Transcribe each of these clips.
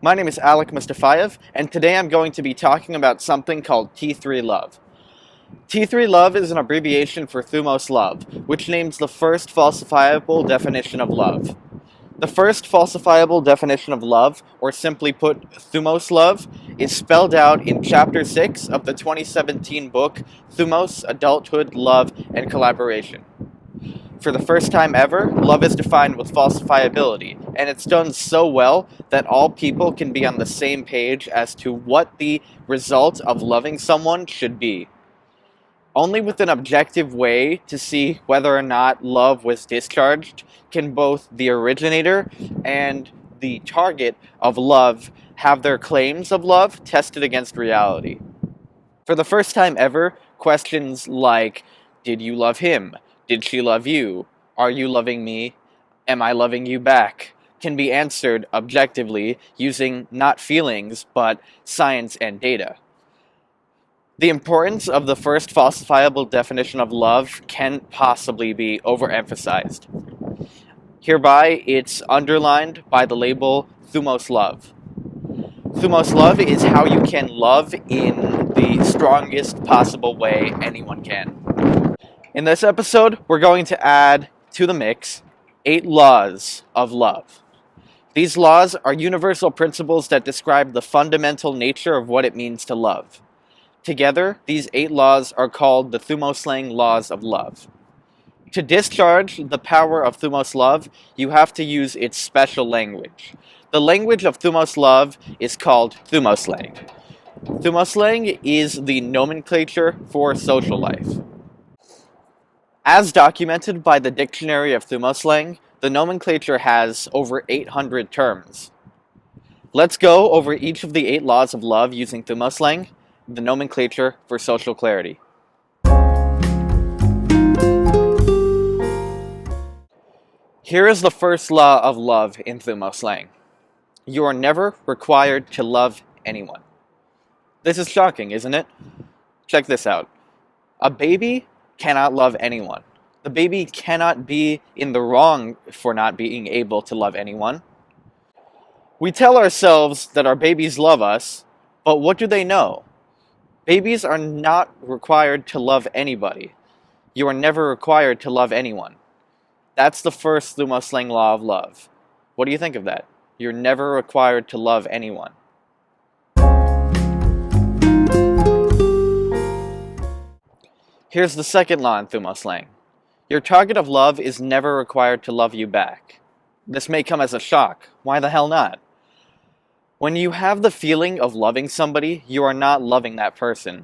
My name is Alec Mustafayev, and today I'm going to be talking about something called T3love. T3love is an abbreviation for Thumoslang, which names the first falsifiable definition of love. The first falsifiable definition of love, or simply put, Thumoslang, is spelled out in Chapter 6 of the 2017 book Thumos, Adulthood, Love, and Collaboration. For the first time ever, love is defined with falsifiability, and it's done so well that all people can be on the same page as to what the result of loving someone should be. Only with an objective way to see whether or not love was discharged can both the originator and the target of love have their claims of love tested against reality. For the first time ever, questions like, did you love him? Did she love you? Are you loving me? Am I loving you back? Can be answered objectively using not feelings, but science and data. The importance of the first falsifiable definition of love can't possibly be overemphasized. Hereby, it's underlined by the label Thumoslang. Thumoslang is how you can love in the strongest possible way anyone can. In this episode, we're going to add to the mix 8 laws of love. These laws are universal principles that describe the fundamental nature of what it means to love. Together, these 8 laws are called the Thumoslang laws of love. To discharge the power of Thumoslang, you have to use its special language. The language of Thumoslang is called Thumoslang. Thumoslang is the nomenclature for social life. As documented by the Dictionary of Thumoslang, the nomenclature has over 800 terms. Let's go over each of the 8 laws of love using Thumoslang, the nomenclature for social clarity. Here is the first law of love in Thumoslang. You are never required to love anyone. This is shocking, isn't it? Check this out. A baby cannot love anyone. The baby cannot be in the wrong for not being able to love anyone. We tell ourselves that our babies love us, but what do they know? Babies are not required to love anybody. You are never required to love anyone. That's the first Thumoslang law of love. What do you think of that? You're never required to love anyone. Here's the second law in Thumoslang. Your target of love is never required to love you back. This may come as a shock. Why the hell not? When you have the feeling of loving somebody, you are not loving that person.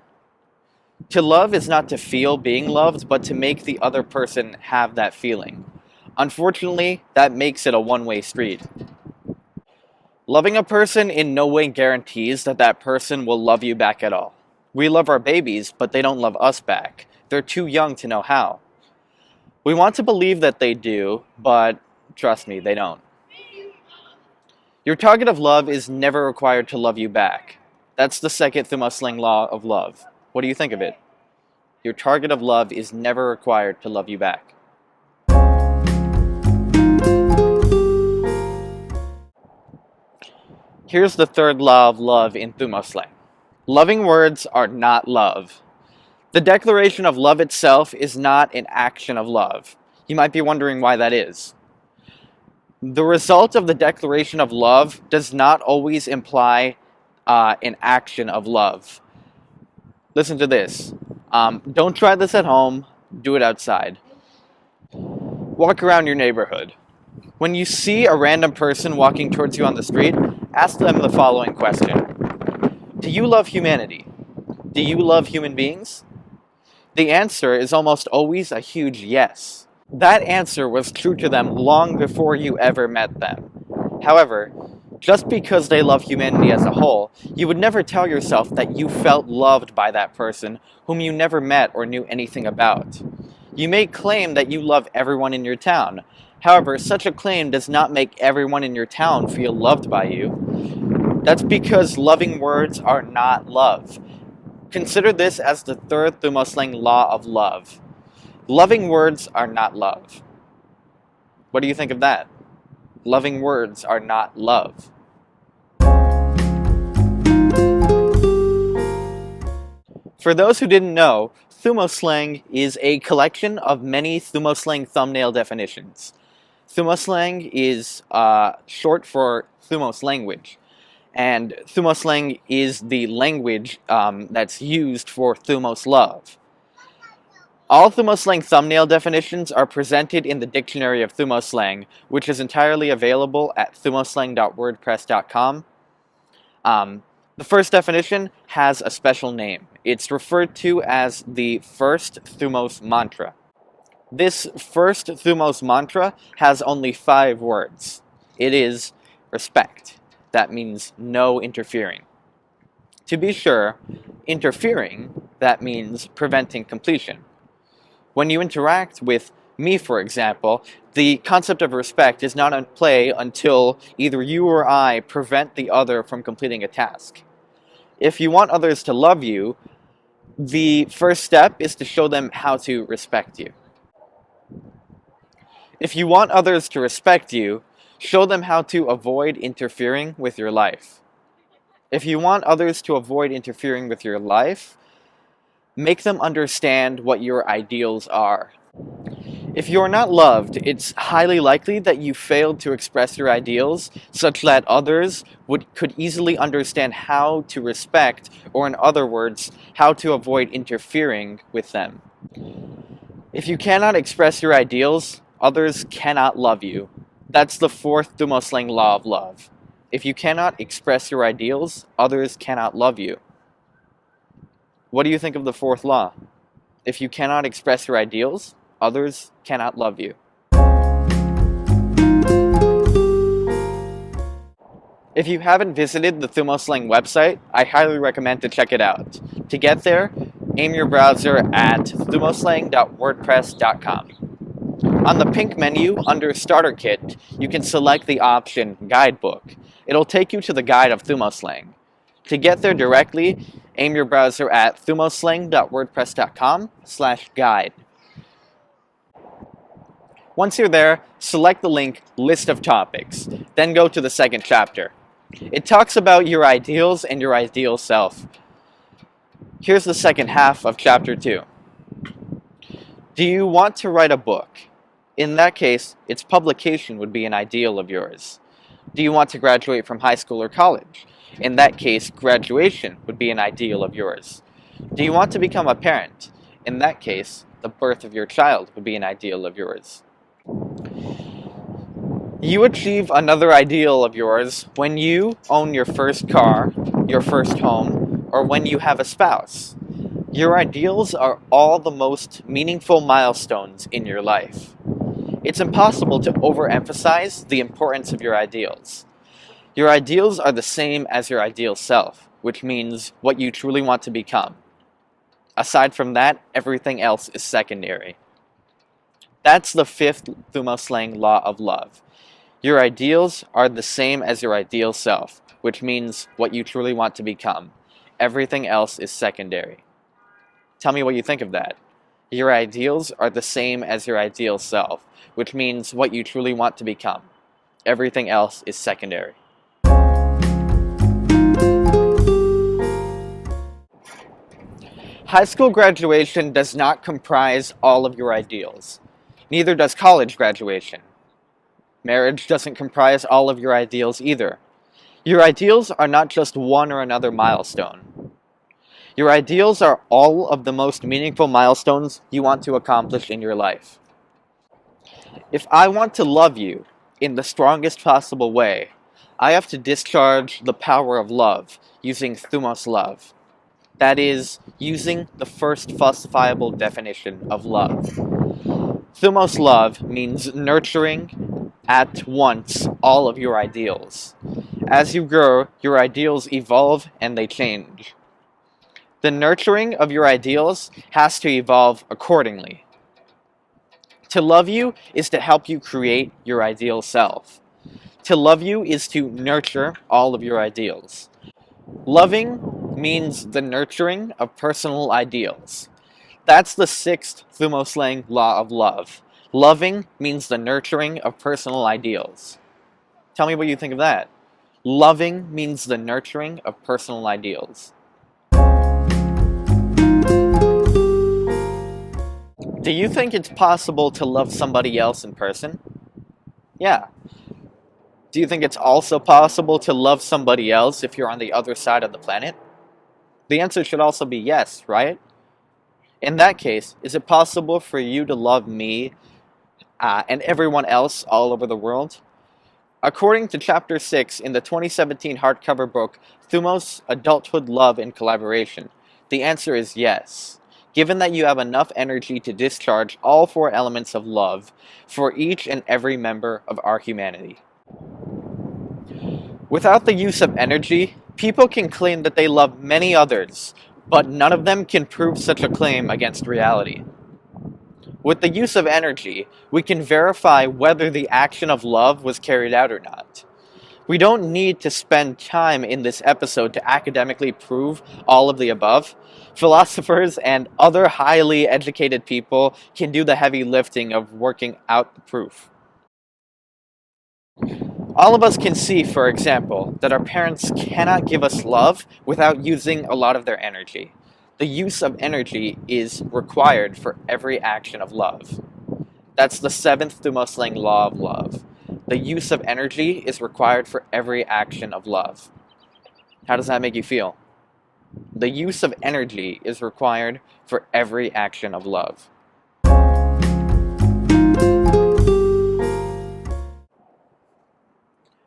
To love is not to feel being loved, but to make the other person have that feeling. Unfortunately, that makes it a one-way street. Loving a person in no way guarantees that that person will love you back at all. We love our babies, but they don't love us back. They're too young to know how. We want to believe that they do, but trust me, they don't. Your target of love is never required to love you back. That's the second Thumoslang law of love. What do you think of it? Your target of love is never required to love you back. Here's the third law of love in Thumoslang. Loving words are not love. The declaration of love itself is not an action of love. You might be wondering why that is. The result of the declaration of love does not always imply an action of love. Listen to this. Don't try this at home. Do it outside. Walk around your neighborhood. When you see a random person walking towards you on the street, ask them the following question. Do you love humanity? Do you love human beings? The answer is almost always a huge yes. That answer was true to them long before you ever met them. However, just because they love humanity as a whole, you would never tell yourself that you felt loved by that person whom you never met or knew anything about. You may claim that you love everyone in your town. However, such a claim does not make everyone in your town feel loved by you. That's because loving words are not love. Consider this as the third Thumoslang law of love. Loving words are not love. What do you think of that? Loving words are not love. For those who didn't know, Thumoslang is a collection of many Thumoslang thumbnail definitions. Thumoslang is short for Thumos language, and Thumoslang is the language that's used for Thumos love. All Thumoslang thumbnail definitions are presented in the Dictionary of Thumoslang, which is entirely available at thumoslang.wordpress.com. The first definition has a special name. It's referred to as the first Thumos mantra. This first Thumos mantra has only 5 words. It is respect. That means no interfering. To be sure, interfering, that means preventing completion. When you interact with me, for example, the concept of respect is not in play until either you or I prevent the other from completing a task. If you want others to love you, the first step is to show them how to respect you. If you want others to respect you, show them how to avoid interfering with your life. If you want others to avoid interfering with your life, make them understand what your ideals are. If you are not loved, it's highly likely that you failed to express your ideals such that others could easily understand how to respect, or in other words, how to avoid interfering with them. If you cannot express your ideals, others cannot love you. That's the 4th Thumoslang law of love. If you cannot express your ideals, others cannot love you. What do you think of the 4th law? If you cannot express your ideals, others cannot love you. If you haven't visited the Thumoslang website, I highly recommend to check it out. To get there, aim your browser at thumoslang.wordpress.com. On the pink menu under Starter Kit, you can select the option Guidebook. It'll take you to the guide of Thumoslang. To get there directly, aim your browser at thumoslang.wordpress.com/guide. Once you're there, select the link List of Topics, then go to the second chapter. It talks about your ideals and your ideal self. Here's the second half of chapter 2. Do you want to write a book? In that case, its publication would be an ideal of yours. Do you want to graduate from high school or college? In that case, graduation would be an ideal of yours. Do you want to become a parent? In that case, the birth of your child would be an ideal of yours. You achieve another ideal of yours when you own your first car, your first home, or when you have a spouse. Your ideals are all the most meaningful milestones in your life. It's impossible to overemphasize the importance of your ideals. Your ideals are the same as your ideal self, which means what you truly want to become. Aside from that, everything else is secondary. That's the 5th Thumoslang law of love. Your ideals are the same as your ideal self, which means what you truly want to become. Everything else is secondary. Tell me what you think of that. Your ideals are the same as your ideal self, which means what you truly want to become. Everything else is secondary. High school graduation does not comprise all of your ideals. Neither does college graduation. Marriage doesn't comprise all of your ideals either. Your ideals are not just one or another milestone. Your ideals are all of the most meaningful milestones you want to accomplish in your life. If I want to love you in the strongest possible way, I have to discharge the power of love using Thumos love. That is, using the first falsifiable definition of love. Thumos love means nurturing at once all of your ideals. As you grow, your ideals evolve and they change. The nurturing of your ideals has to evolve accordingly. To love you is to help you create your ideal self. To love you is to nurture all of your ideals. Loving means the nurturing of personal ideals. That's the 6th Thumoslang law of love. Loving means the nurturing of personal ideals. Tell me what you think of that. Loving means the nurturing of personal ideals. Do you think it's possible to love somebody else in person? Yeah. Do you think it's also possible to love somebody else if you're on the other side of the planet? The answer should also be yes, right? In that case, is it possible for you to love me and everyone else all over the world? According to Chapter 6 in the 2017 hardcover book, Thumos, Adulthood, Love, and Collaboration, the answer is yes. Given that you have enough energy to discharge all 4 elements of love for each and every member of our humanity. Without the use of energy, people can claim that they love many others, but none of them can prove such a claim against reality. With the use of energy, we can verify whether the action of love was carried out or not. We don't need to spend time in this episode to academically prove all of the above. Philosophers and other highly educated people can do the heavy lifting of working out the proof. All of us can see, for example, that our parents cannot give us love without using a lot of their energy. The use of energy is required for every action of love. That's the 7th Thumoslang law of love. The use of energy is required for every action of love. How does that make you feel? The use of energy is required for every action of love.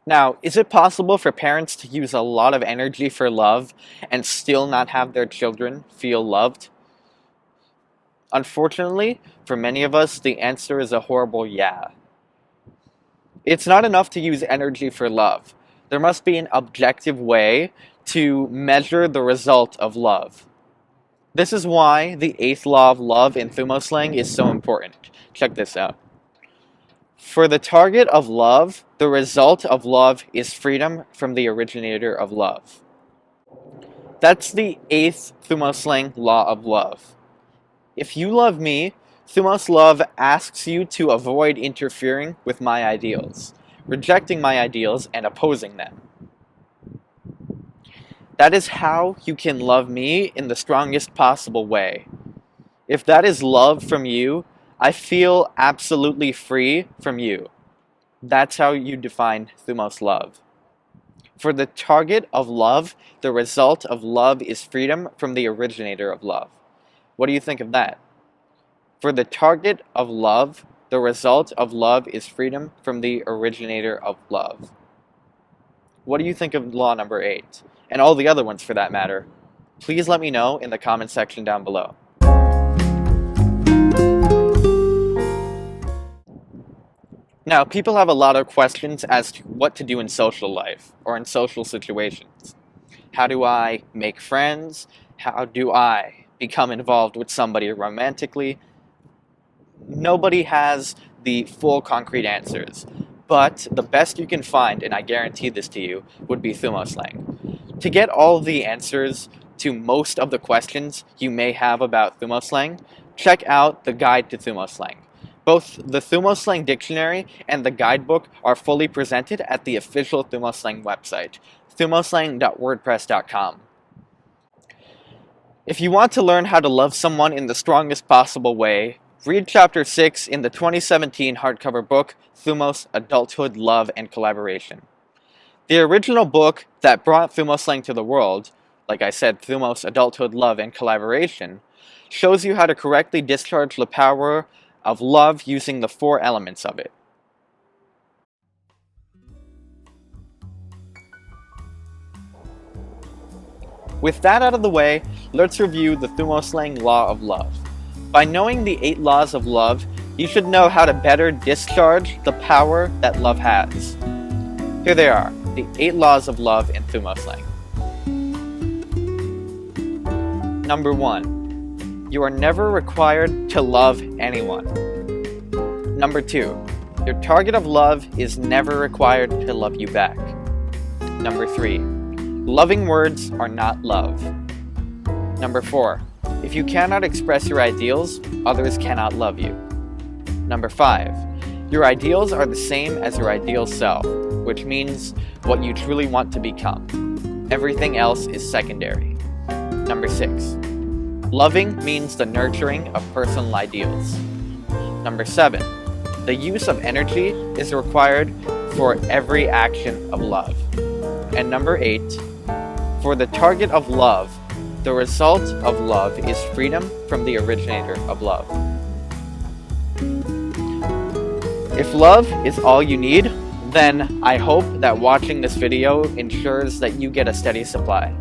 Now, is it possible for parents to use a lot of energy for love and still not have their children feel loved? Unfortunately, for many of us, the answer is a horrible yeah. It's not enough to use energy for love. There must be an objective way to measure the result of love. This is why the 8th law of love in Thumoslang is so important. Check this out. For the target of love, the result of love is freedom from the originator of love. That's the 8th Thumoslang law of love. If you love me, Thumos love asks you to avoid interfering with my ideals, rejecting my ideals and opposing them. That is how you can love me in the strongest possible way. If that is love from you, I feel absolutely free from you. That's how you define Thumos love. For the target of love, the result of love is freedom from the originator of love. What do you think of that? For the target of love, the result of love is freedom from the originator of love. What do you think of law number 8? And all the other ones for that matter? Please let me know in the comment section down below. Now, people have a lot of questions as to what to do in social life or in social situations. How do I make friends? How do I become involved with somebody romantically? Nobody has the full concrete answers, but the best you can find, and I guarantee this to you, would be Thumoslang. To get all the answers to most of the questions you may have about Thumoslang, check out the Guide to Thumoslang. Both the Thumoslang dictionary and the guidebook are fully presented at the official Thumoslang website, thumoslang.wordpress.com. If you want to learn how to love someone in the strongest possible way, read Chapter 6 in the 2017 hardcover book, Thumos, Adulthood, Love, and Collaboration. The original book that brought Thumoslang to the world, like I said, Thumos, Adulthood, Love, and Collaboration, shows you how to correctly discharge the power of love using the 4 elements of it. With that out of the way, let's review the Thumoslang law of love. By knowing the 8 laws of love, you should know how to better discharge the power that love has. Here they are, the 8 laws of love in Thumoslang. Number 1. You are never required to love anyone. Number 2. Your target of love is never required to love you back. Number 3. Loving words are not love. Number 4. If you cannot express your ideals, others cannot love you. Number 5. Your ideals are the same as your ideal self, which means what you truly want to become. Everything else is secondary. Number 6. Loving means the nurturing of personal ideals. Number 7. The use of energy is required for every action of love. And number 8. For the target of love, the result of love is freedom from the originator of love. If love is all you need, then I hope that watching this video ensures that you get a steady supply.